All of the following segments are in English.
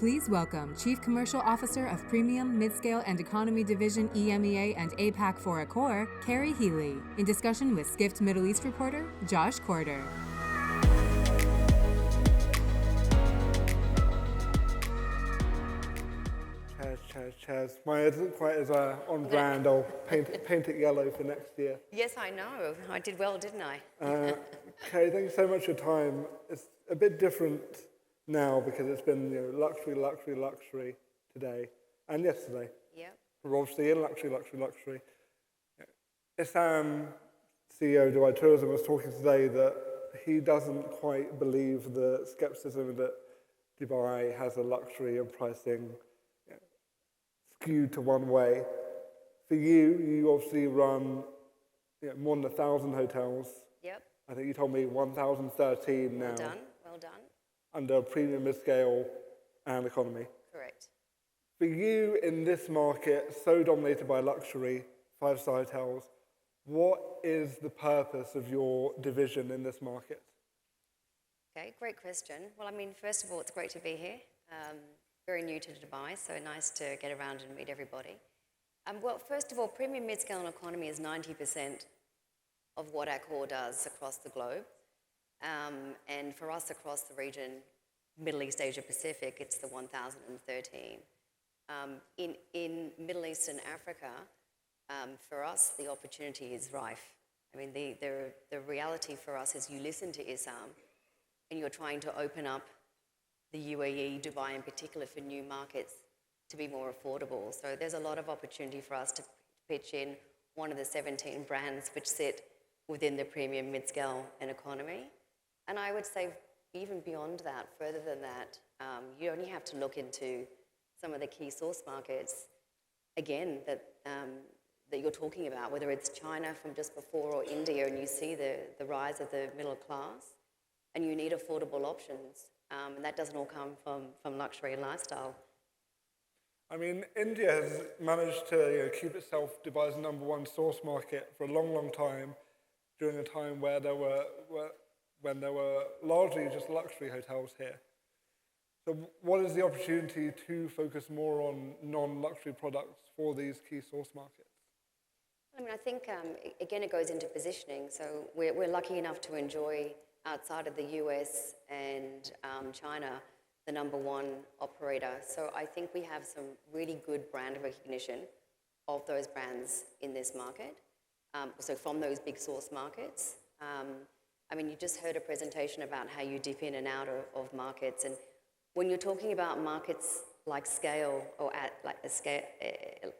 Please welcome Chief Commercial Officer of Premium, Midscale, and Economy Division EMEA and APAC for Accor, Kerry Healy, in discussion with Skift Middle East reporter Josh Corder. Chaz. Mine isn't quite as on brand. I'll paint it yellow for next year. Yes, I know. I did well, didn't I? Kerry, thank you so much for your time. It's a bit different now because it's been luxury today and yesterday. Yeah. We're obviously in luxury. Issam, CEO of Dubai Tourism, was talking today that he doesn't quite believe the skepticism that Dubai has a luxury and pricing skewed to one way. For you obviously run more than 1,000 hotels. Yep. I think you told me 1,013 now. Well done. Under premium, midscale, and economy. Correct. For you in this market, so dominated by luxury, five-star hotels, what is the purpose of your division in this market? Okay, great question. Well, I mean, first of all, it's great to be here. Very new to Dubai, so nice to get around and meet everybody. Well, first of all, premium, midscale, and economy is 90% of what Accor does across the globe. And for us across the region, Middle East, Asia Pacific, it's the 1,013. In Middle East and Africa, for us, the opportunity is rife. I mean, the reality for us is you listen to Issam and you're trying to open up the UAE, Dubai in particular, for new markets to be more affordable. So there's a lot of opportunity for us to pitch in one of the 17 brands which sit within the premium, midscale, and economy. And I would say even beyond that, further than that, you only have to look into some of the key source markets, again, that you're talking about, whether it's China from just before or India, and you see the rise of the middle class, and you need affordable options. And that doesn't all come from luxury and lifestyle. I mean, India has managed to keep itself Dubai's #1 source market for a long time, during a time where there were largely just luxury hotels here. So what is the opportunity to focus more on non-luxury products for these key source markets? I mean, I think, again, it goes into positioning. So we're lucky enough to enjoy, outside of the US and China, the #1 operator. So I think we have some really good brand recognition of those brands in this market. So from those big source markets. I mean, you just heard a presentation about how you dip in and out of markets. And when you're talking about markets like scale, or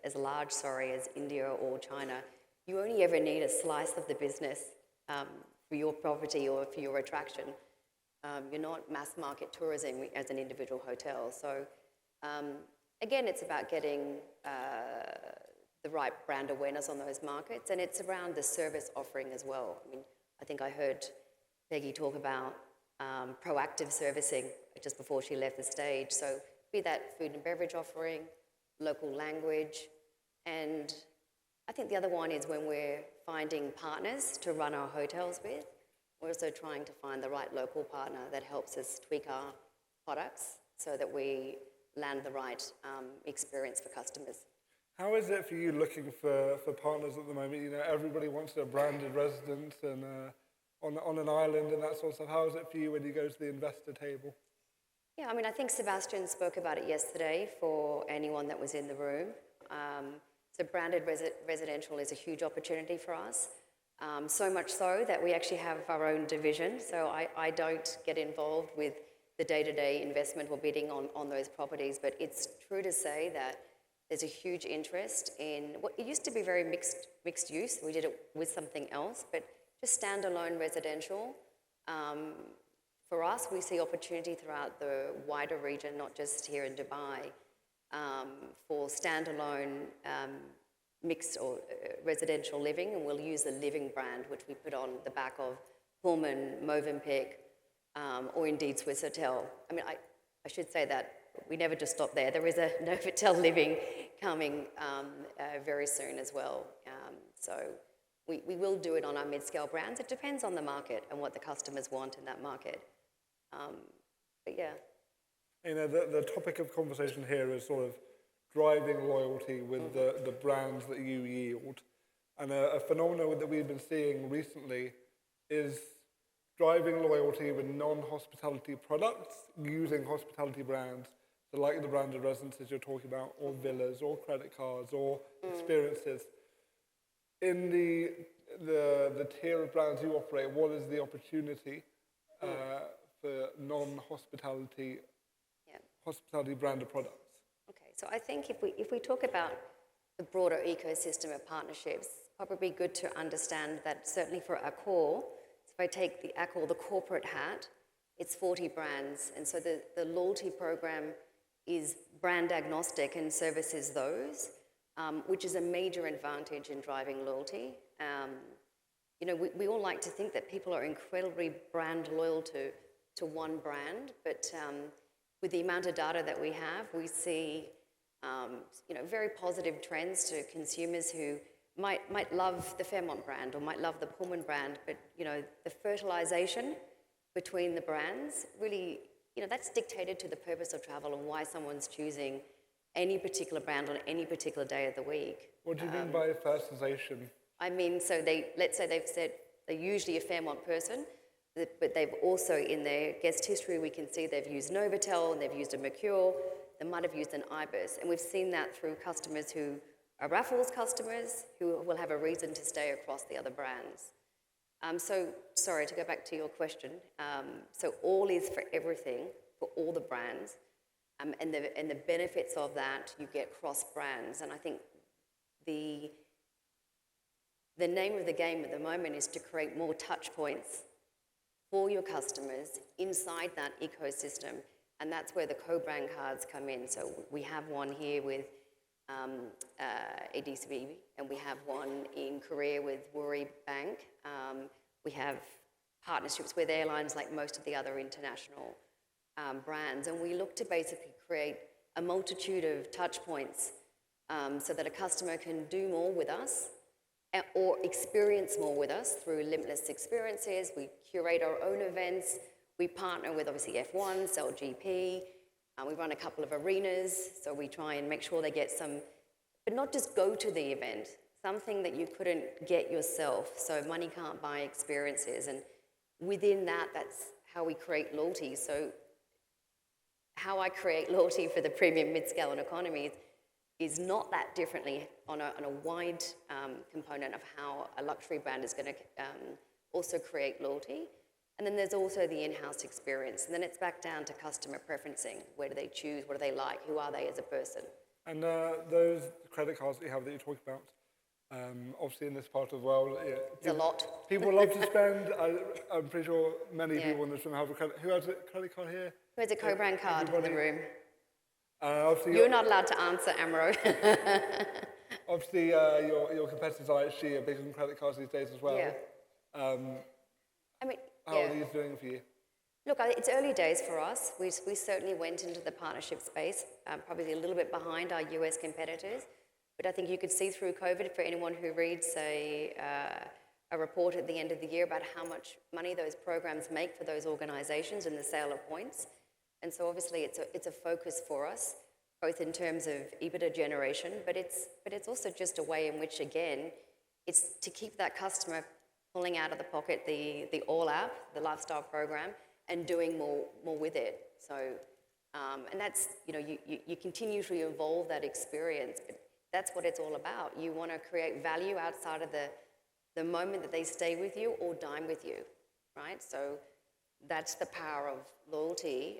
as large as India or China, you only ever need a slice of the business for your property or for your attraction. You're not mass market tourism as an individual hotel. So again, it's about getting the right brand awareness on those markets, and it's around the service offering as well. I mean, I think I heard Peggy talk about proactive servicing just before she left the stage. So be that food and beverage offering, local language, and I think the other one is when we're finding partners to run our hotels with, we're also trying to find the right local partner that helps us tweak our products so that we land the right experience for customers. How is it for you looking for partners at the moment? Everybody wants a branded residence and on an island and that sort of stuff. How is it for you when you go to the investor table? Yeah, I mean, I think Sebastian spoke about it yesterday for anyone that was in the room. So branded residential is a huge opportunity for us. So much so that we actually have our own division. So I don't get involved with the day-to-day investment or bidding on those properties, but it's true to say that there's a huge interest in what it used to be very mixed use. We did it with something else, but just standalone residential. For us, we see opportunity throughout the wider region, not just here in Dubai, for standalone mixed or residential living, and we'll use the Living brand, which we put on the back of Pullman, Movenpick, or indeed Swissôtel. I mean, I should say that we never just stop there. There is a Novotel Living coming very soon as well. So we will do it on our mid-scale brands. It depends on the market and what the customers want in that market. But yeah. You know, the topic of conversation here is sort of driving loyalty with the brands that you yield. And a phenomenon that we've been seeing recently is driving loyalty with non-hospitality products using hospitality brands, so like the branded residences you're talking about, or villas, or credit cards, or experiences. In the tier of brands you operate, what is the opportunity for non-hospitality hospitality branded products? Okay, so I think if we talk about the broader ecosystem of partnerships, probably good to understand that certainly for Accor, if I take the Accor, the corporate hat, it's 40 brands, and so the loyalty program is brand agnostic and services those, which is a major advantage in driving loyalty. You know, we all like to think that people are incredibly brand loyal to one brand, but with the amount of data that we have, we see you know, very positive trends to consumers who might love the Fairmont brand or might love the Pullman brand, but you know, the fertilization between the brands really, you know, that's dictated to the purpose of travel and why someone's choosing any particular brand on any particular day of the week. What do you mean by fertilization? I mean, so let's say they've said they're usually a Fairmont person, but they've also, in their guest history, we can see they've used Novotel and they've used a Mercure, they might have used an Ibis, and we've seen that through customers who are Raffles customers who will have a reason to stay across the other brands. So, sorry, to go back to your question, so all is for everything, for all the brands, and the benefits of that, you get cross brands, and I think the name of the game at the moment is to create more touch points for your customers inside that ecosystem, and that's where the co-brand cards come in. So we have one here with ADCB, and we have one in Korea with Woori Bank. We have partnerships with airlines like most of the other international brands, and we look to basically create a multitude of touch points so that a customer can do more with us or experience more with us through limitless experiences. We curate our own events. We partner with obviously F1, Sell GP. We run a couple of arenas, so we try and make sure they get some, but not just go to the event, something that you couldn't get yourself. So money can't buy experiences, and within that, that's how we create loyalty. So how I create loyalty for the premium, mid-scale, and economy is not that differently on a wide component of how a luxury brand is going to also create loyalty. And then there's also the in-house experience. And then it's back down to customer preferencing. Where do they choose? What do they like? Who are they as a person? And those credit cards that you have that you talked about, obviously in this part of the world, It's a lot. People love to spend. I'm pretty sure many people in this room have a credit. Who has a credit card here? Who has a co-brand card in the room? You're not allowed to answer, Amro. Obviously, your competitors are actually big on credit cards these days as well. Yeah. I mean, how are these doing for you? Look, it's early days for us. We certainly went into the partnership space, probably a little bit behind our US competitors. But I think you could see through COVID, for anyone who reads a report at the end of the year about how much money those programs make for those organizations and the sale of points. And so obviously it's a focus for us, both in terms of EBITDA generation, but it's also just a way in which, again, it's to keep that customer pulling out of the pocket the All app, the lifestyle program, and doing more with it. So, and that's, you know, you continue to evolve that experience, but that's what it's all about. You want to create value outside of the moment that they stay with you or dine with you, right? So that's the power of loyalty.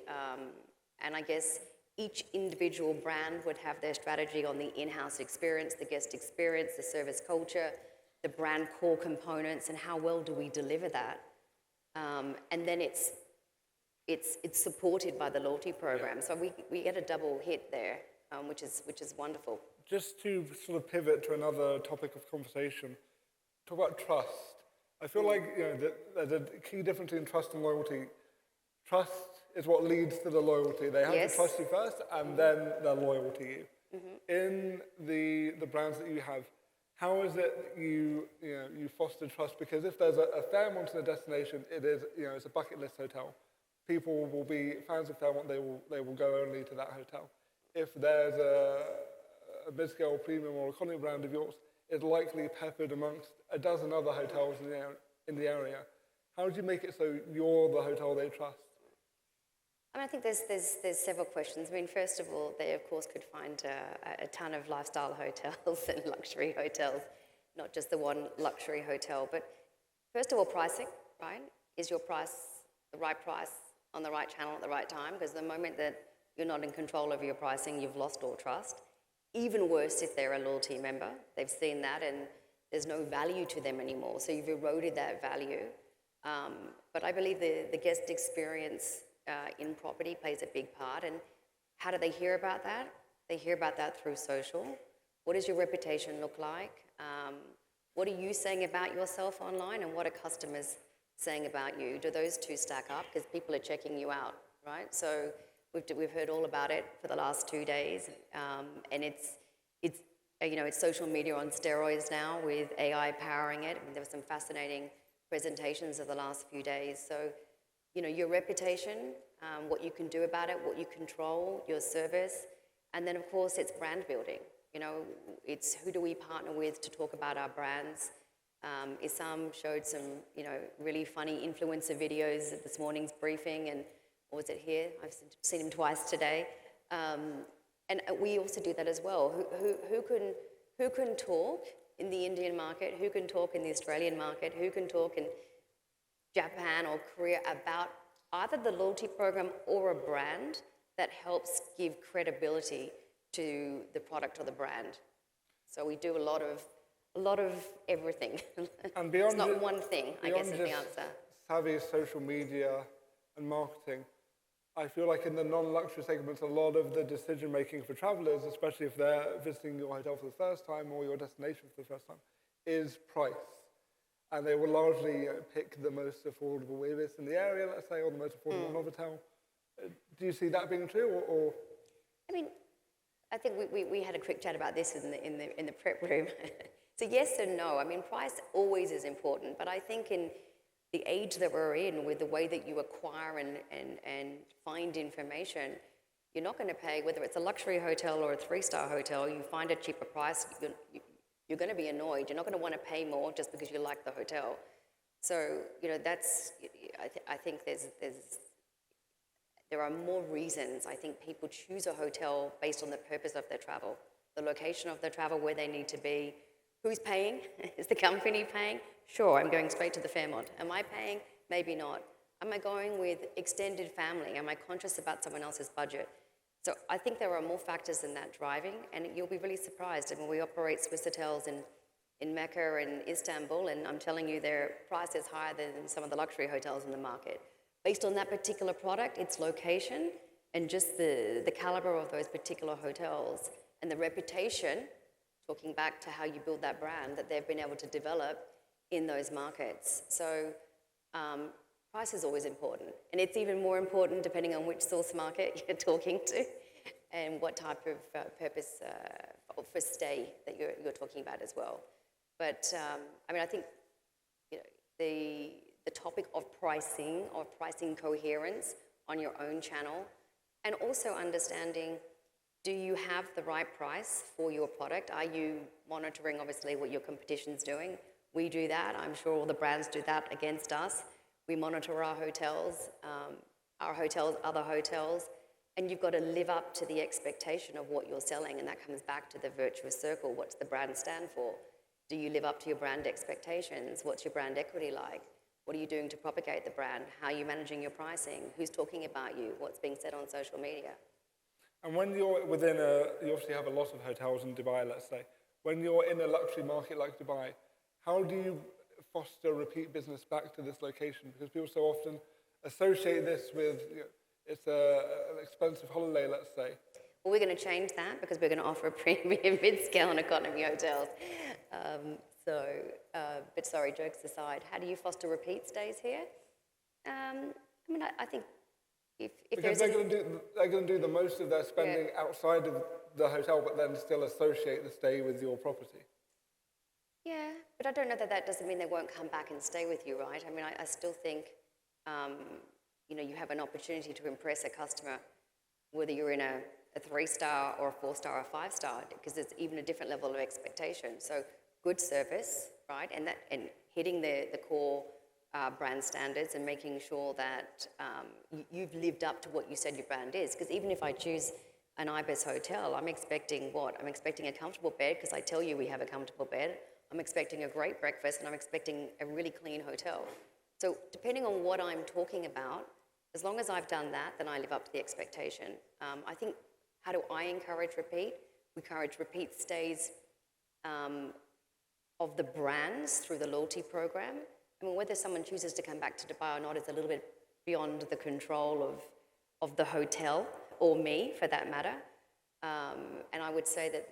And I guess each individual brand would have their strategy on the in-house experience, the guest experience, the service culture, the brand core components, and how well do we deliver that. And then it's supported by the loyalty program. So we get a double hit there, which is wonderful. Just to sort of pivot to another topic of conversation, talk about trust. I feel like, you know, there's a key difference between trust and loyalty. Trust is what leads to the loyalty. They have to trust you first, and then they're loyal to you. In the brands that you have, how is it you foster trust? Because if there's a Fairmont in a destination, it is, you know, it's a bucket list hotel. people will be fans of Fairmont, they will go only to that hotel. If there's a Midscale premium or economy brand of yours, it's likely peppered amongst a dozen other hotels in the area. How do you make it so you're the hotel they trust? I mean, I think there's several questions. I mean, first of all, they of course could find a ton of lifestyle hotels and luxury hotels, not just the one luxury hotel. But first of all, pricing, right? Is your price the right price on the right channel at the right time? Because the moment that you're not in control of your pricing, you've lost all trust. Even worse if they're a loyalty member. They've seen that and there's no value to them anymore. So you've eroded that value. But I believe the guest experience in property plays a big part. And how do they hear about that? They hear about that through social. What does your reputation look like? What are you saying about yourself online, and what are customers saying about you? Do those two stack up? Because people are checking you out, right? So we've heard all about it for the last 2 days, and it's social media on steroids now with AI powering it. I mean, there were some fascinating presentations of the last few days. So, your reputation, what you can do about it, what you control, your service, and then of course it's brand building. It's who do we partner with to talk about our brands. Isam showed some, really funny influencer videos at this morning's briefing, and or was it here? I've seen him twice today. And we also do that as well. Who can talk in the Indian market? Who can talk in the Australian market? Who can talk in Japan or Korea about either the loyalty program or a brand that helps give credibility to the product or the brand? So we do a lot of everything. And beyond it's not one thing, I guess, is the answer. Savvy social media and marketing, I feel like in the non-luxury segments, a lot of the decision-making for travelers, especially if they're visiting your hotel for the first time or your destination for the first time, is price. And they will largely pick the most affordable if it's in the area, let's say, or the most affordable Novotel. Do you see that being true, or? I mean, I think we had a quick chat about this in the prep room. So yes and no. I mean, price always is important, but I think in the age that we're in, with the way that you acquire and find information, you're not going to pay, whether it's a luxury hotel or a 3-star hotel, you find a cheaper price, you're going to be annoyed. You're not going to want to pay more just because you like the hotel. So, I think there are more reasons. I think people choose a hotel based on the purpose of their travel, the location of their travel, where they need to be. Who's paying? Is the company paying? Sure, I'm going straight to the Fairmont. Am I paying? Maybe not. Am I going with extended family? Am I conscious about someone else's budget? So I think there are more factors than that driving, and you'll be really surprised. I mean, we operate Swiss hotels in Mecca and Istanbul, and I'm telling you their price is higher than some of the luxury hotels in the market. Based on that particular product, its location, and just the caliber of those particular hotels, and the reputation, talking back to how you build that brand, that they've been able to develop in those markets. So price is always important. And it's even more important depending on which source market you're talking to and what type of purpose for stay that you're talking about as well. But I think the topic of pricing coherence on your own channel, and also understanding, do you have the right price for your product? Are you monitoring, obviously, what your competition's doing? We do that. I'm sure all the brands do that against us. We monitor our hotels, other hotels, and you've got to live up to the expectation of what you're selling, and that comes back to the virtuous circle. What's the brand stand for? Do you live up to your brand expectations? What's your brand equity like? What are you doing to propagate the brand? How are you managing your pricing? Who's talking about you? What's being said on social media? And when you're you obviously have a lot of hotels in Dubai, let's say. When you're in a luxury market like Dubai, how do you foster repeat business back to this location? Because people so often associate this with, it's an expensive holiday, let's say. Well, we're going to change that because we're going to offer a premium mid-scale and economy hotels. But sorry, jokes aside, how do you foster repeat stays here? I think if because they're going to do the most of their spending outside of the hotel, but then still associate the stay with your property. Yeah, but I don't know that doesn't mean they won't come back and stay with you, right? I mean, I still think you have an opportunity to impress a customer, whether you're in a 3-star or a 4-star or a 5-star, because it's even a different level of expectation. So good service, right? And hitting the core brand standards and making sure that you've lived up to what you said your brand is. Because even if I choose an Ibis hotel, I'm expecting what? I'm expecting a comfortable bed, because I tell you we have a comfortable bed. I'm expecting a great breakfast, and I'm expecting a really clean hotel. So depending on what I'm talking about, as long as I've done that, then I live up to the expectation. I think, how do I encourage repeat? We encourage repeat stays of the brands through the loyalty program. I mean, whether someone chooses to come back to Dubai or not is a little bit beyond the control of the hotel, or me for that matter. And I would say that,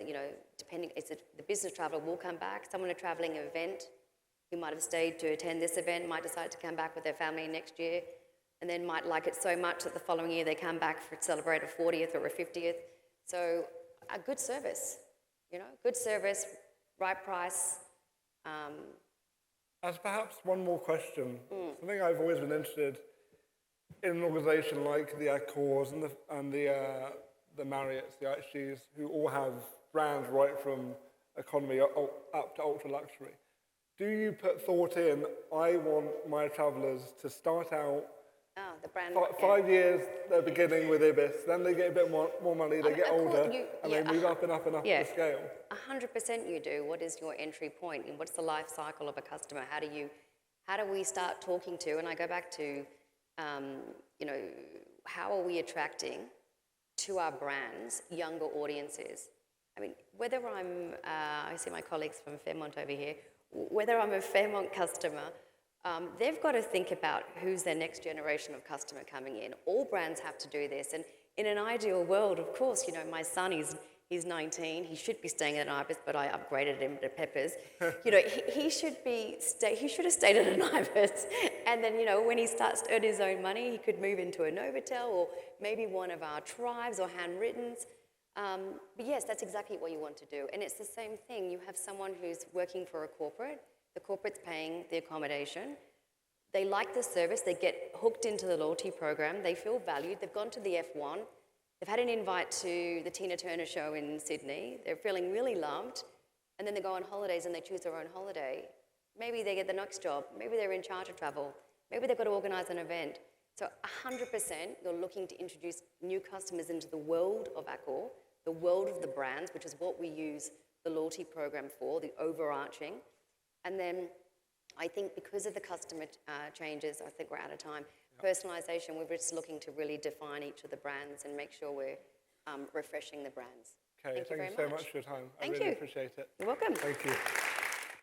depending, the business traveller will come back. Someone at a travelling event who might have stayed to attend this event might decide to come back with their family next year, and then might like it so much that the following year they come back to celebrate a 40th or a 50th. So a good service, good service, right price. As perhaps one more question, something I've always been interested in an organisation like the Accors and the Marriotts, the IHGs, who all have brands right from economy up to ultra luxury. Do you put thought in, I want my travellers to start out the brand, 5 years, they're beginning with Ibis, then they get a bit more money, they get older, and they move up and up and up the scale? 100% you do. What is your entry point? And what's the life cycle of a customer? How do we start talking to, and I go back to, how are we attracting to our brands younger audiences? I mean, whether I see my colleagues from Fairmont over here, whether I'm a Fairmont customer, they've got to think about who's their next generation of customer coming in. All brands have to do this. And in an ideal world, of course, my son, he's 19. He should be staying at an Ibis, but I upgraded him to Peppers. He should have stayed at an Ibis. And then, when he starts to earn his own money, he could move into a Novotel or maybe one of our tribes or handwrittens. But yes, that's exactly what you want to do. And it's the same thing. You have someone who's working for a corporate. The corporate's paying the accommodation. They like the service. They get hooked into the loyalty program. They feel valued. They've gone to the F1. They've had an invite to the Tina Turner show in Sydney. They're feeling really loved. And then they go on holidays and they choose their own holiday. Maybe they get the next job. Maybe they're in charge of travel. Maybe they've got to organise an event. So 100% you're looking to introduce new customers into the world of Accor, the world of the brands, which is what we use the loyalty program for, the overarching. And then I think because of the customer changes, I think we're out of time. Personalisation, we're just looking to really define each of the brands and make sure we're refreshing the brands. Okay, thank you so much for your time. Thank I really you. appreciate it. You're welcome. Thank you.